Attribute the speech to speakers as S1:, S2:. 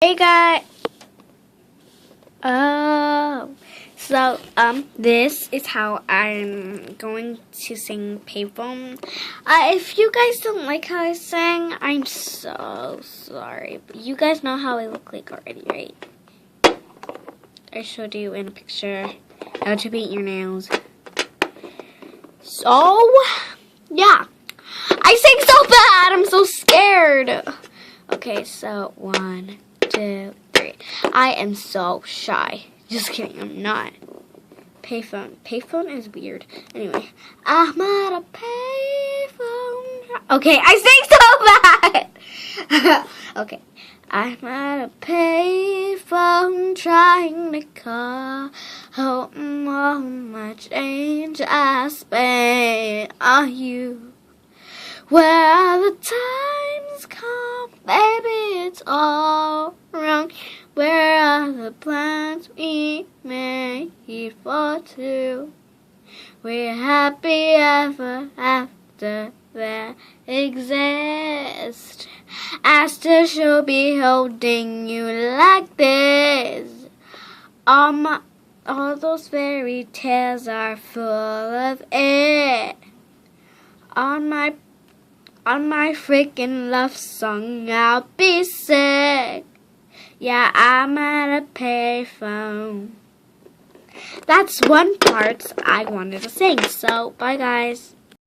S1: Hey guys. This is how I'm going to sing payphone. If you guys don't like how I sing, I'm so sorry. But you guys know how I look like already, right? I showed you in a picture how to paint your nails. So, yeah. I sing so bad. I'm so scared. Okay, so 1, 2, 3. I am so shy. Just kidding, I'm not. Payphone. Payphone is weird. Anyway, I'm at a payphone. Okay, I sing so bad. Okay, I'm at a payphone trying to call home all my change I spent on you. Well, the times come, baby, it's all wrong. Where are the plans we made for two? We're happy ever after that exists. I still should be holding you like this. All those fairy tales are full of it. On my freaking love song, I'll be sick. Yeah, I'm at a payphone. That's one part I wanted to sing. So, bye guys.